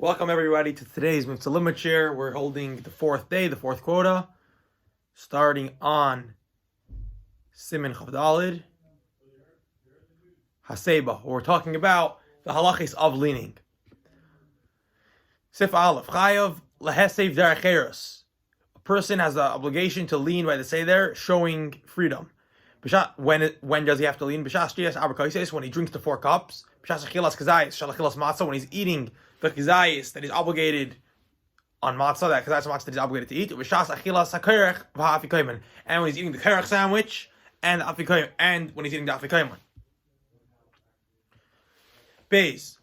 Welcome everybody to today's Mivtzah Limud Shiur. We're holding the fourth day, the fourth quota, starting on Siman Chav Daled Haseba. We're talking about the halachis of leaning. Sif Aleph Chayav Lehesev Deracheros. A person has the obligation to lean by the seder, showing freedom. When does he have to lean? When he drinks the 4 cups. When he's eating the kizayis that he's obligated on matzah, that kizayis matzah that he's obligated to eat. And when he's eating the kerech sandwich and the afikoyim, and when he's eating the afikoyim. Beis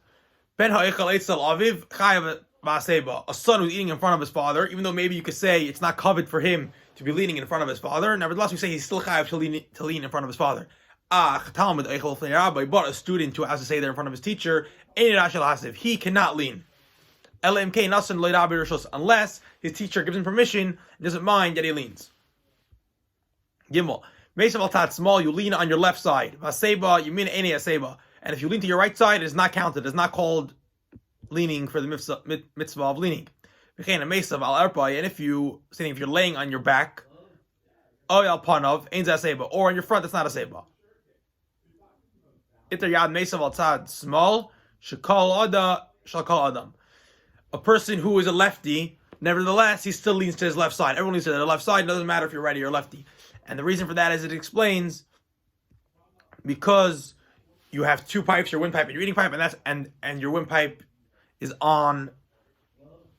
ben ha'echal eitzel aviv chayav ba'aseba. A son who's eating in front of his father, even though maybe you could say it's not covered for him to be leaning in front of his father, nevertheless we say he's still chayav to lean in front of his father. But a student who has to say there in front of his teacher, he cannot lean. Unless his teacher gives him permission and doesn't mind that he leans. Gimel. Small, you lean on your left side. And if you lean to your right side, it is not counted. It is not called leaning for the mitzvah of leaning. And if you're laying on your back, or on your front, that's not a seba. Small, a person who is a lefty, nevertheless, he still leans to his left side. Everyone leans to their left side. It doesn't matter if you're righty or lefty. And the reason for that is it explains because you have 2 pipes, your windpipe and your eating pipe, and your windpipe is on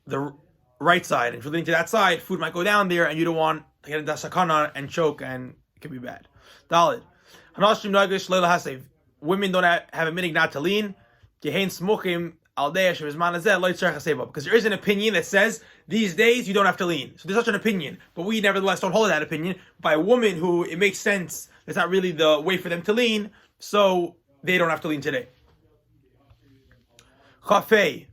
the right side. And if you're leaning to that side, food might go down there, and you don't want to get into sakana and choke, and it could be bad. Daled. Women don't have a minig not to lean. Because there is an opinion that says these days you don't have to lean. So there's such an opinion, but we nevertheless don't hold that opinion. By a woman who it makes sense, it's not really the way for them to lean, so they don't have to lean today. Chafei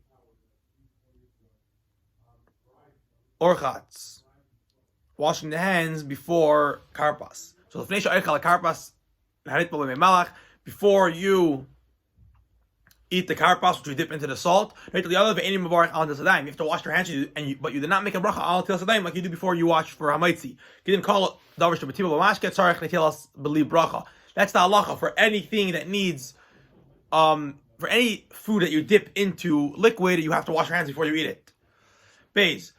Orchatz, washing the hands before karpas. So before you eat the karpas, which we dip into the salt, you have to wash your hands, but you did not make a bracha al til sadayim like you do before you wash for hamaitzi. That's the halacha for anything that needs, for any food that you dip into liquid, you have to wash your hands before you eat it. Beis.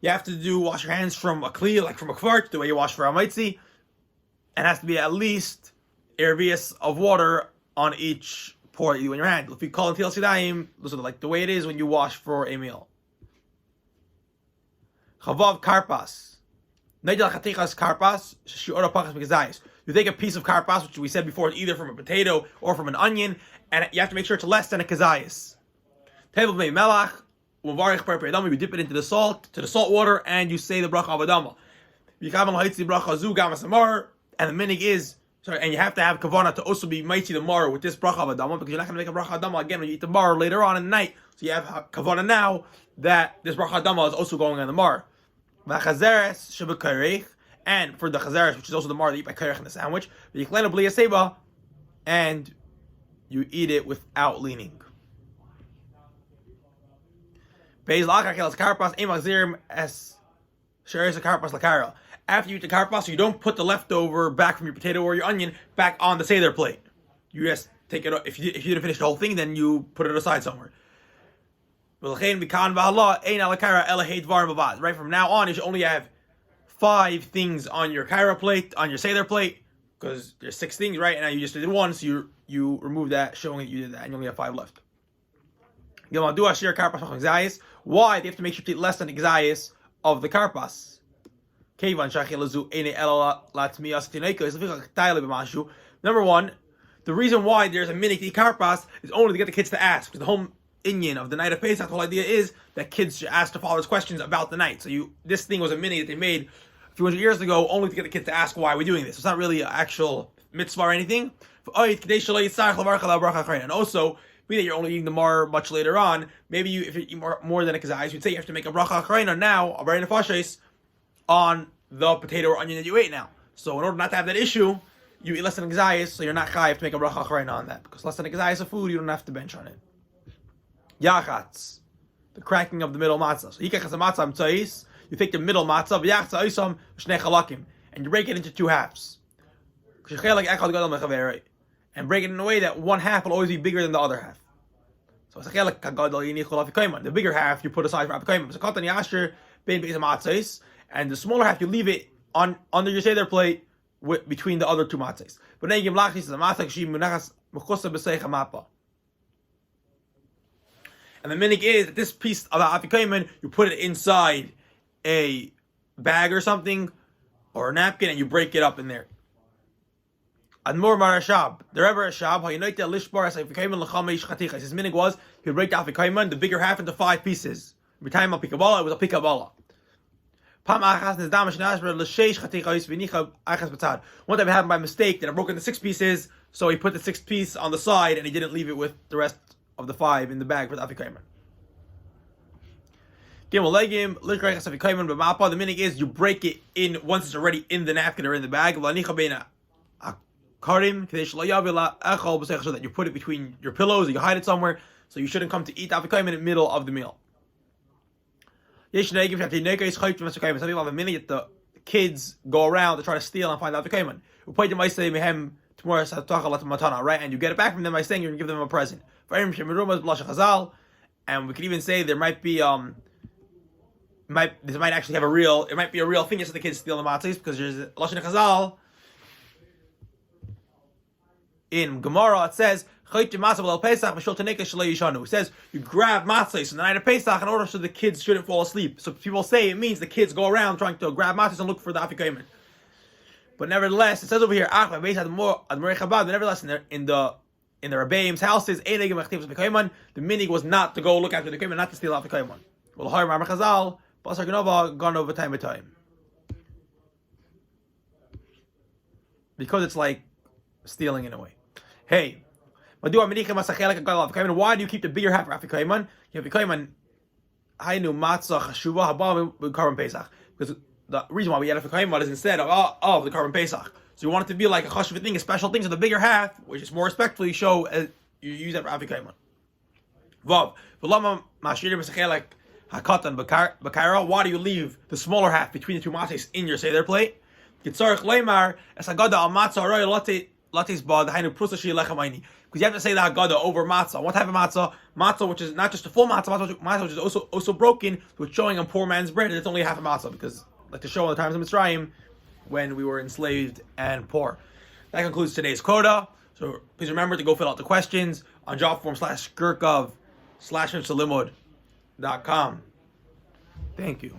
You have to wash your hands from a kli, like from a kvart, the way you wash for a maitzi, and it has to be at least ervius of water on each pore that you do in your hand. If you call it til sidayim, this is like the way it is when you wash for a meal. Chavav karpas. You take a piece of karpas, which we said before, either from a potato or from an onion, and you have to make sure it's less than a kazayis. Table mei melach. You dip it into the salt water, and you say the bracha of Adama. And the minig is, and you have to have kavana to also be mighty the mar with this bracha of Adama, because you're not going to make a bracha of Adama again when you eat the mar later on in the night. So you have kavana now that this bracha of Adama is also going on the mar. And for the chazeres, which is also the mar that you eat by kerech in the sandwich, and you eat it without leaning. After you eat the karpas, you don't put the leftover back from your potato or your onion back on the seder plate. You just take it. If you didn't finish the whole thing, then you put it aside somewhere. Right from now on, you should only have 5 things on your kaira plate, on your seder plate, because there's 6 things, right? And now you just did 1, so you remove that, showing that you did that, and you only have 5 left. Why? They have to make sure to eat less than the gzayis of the karpas. Number 1, the reason why there's a minute to eat karpas is only to get the kids to ask. Because the whole inyan of the night of Pesach, the whole idea is that kids should ask the fathers questions about the night. So this thing was a minute that they made a few hundred years ago, only to get the kids to ask why we're doing this. So it's not really an actual mitzvah or anything. And also, meaning that you're only eating the mar much later on. Maybe if you eat more than a kazayis, you'd say you have to make a bracha achrayna now, a bracha nefashis, on the potato or onion that you ate now. So in order not to have that issue, you eat less than exayis, so you're not chayiv to make a bracha achrayna on that, because less than exayis of food, you don't have to bench on it. Yachatz, the cracking of the middle matzah. So yikachas matzah amtzais, you take the middle matzah, v'yachza oisam shnei chalakim, and you break it into two halves. And break it in a way that one half will always be bigger than the other half. So it's the bigger half you put aside for apikoyim. And the smaller half you leave it on under your seder plate between the other two matzahs. But then you give and the minig is that this piece of the apikoyim, you put it inside a bag or something, or a napkin, and you break it up in there. Admor Marashab, the Rebbe Rashab, his minig was he would break the apikoyim, the bigger half, into 5 pieces. Every time a pikabala, it was a pikabala. One time it happened by mistake that I broke into 6 pieces, so he put the 6th piece on the side and he didn't leave it with the rest of the 5 in the bag for the apikoyim. The minig is you break it in once it's already in the napkin or in the bag. So that you put it between your pillows, or you hide it somewhere, so you shouldn't come to eat apikoyim in the middle of the meal. Some people have a minig that the kids go around to try to steal and find apikoyim. Right, and you get it back from them by saying you're going to give them a present. And we could even say there might be this might actually have a real thing just so the kids steal the matzahs, because there's lashon chazal in Gemara. It says it says you grab matzahs on the night of Pesach in order so the kids shouldn't fall asleep. So people say it means the kids go around trying to grab matzahs and look for the apikoyim. But nevertheless, it says over here, nevertheless in the Rebbeim's houses, the minig was not to go look after the apikoyim, not to steal apikoyim. Well, Har Chazal, Basar Genova gone over time by time, because it's like stealing in a way. Hey, why do you keep the bigger half for apikoyim? You have apikoyim, hainu matzah chashuva haba b'karban Pesach, because the reason why we add apikoyim is instead of the karban Pesach. So you want it to be like a chashuva thing, a special thing. So the bigger half, which is more respectfully, show as you use that for apikoyim. Vav, v'lama mashirim b'sachelek hakatan b'kaira. Why do you leave the smaller half between the two matzahs in your seder plate? Yitzarich leimar esagada al matzah aroy lates bad hainu prusa shi lechamayni. Because you have to say the haggadah over matzah. What type of matzah? Matzah which is not just a full matzah, matzah which is also broken, which showing on poor man's bread, and it's only half a matzah, because like to show on the times of Mitzrayim when we were enslaved and poor. That concludes today's quota. So please remember to go fill out the questions on jobform/skirkov/Limud.com. Thank you.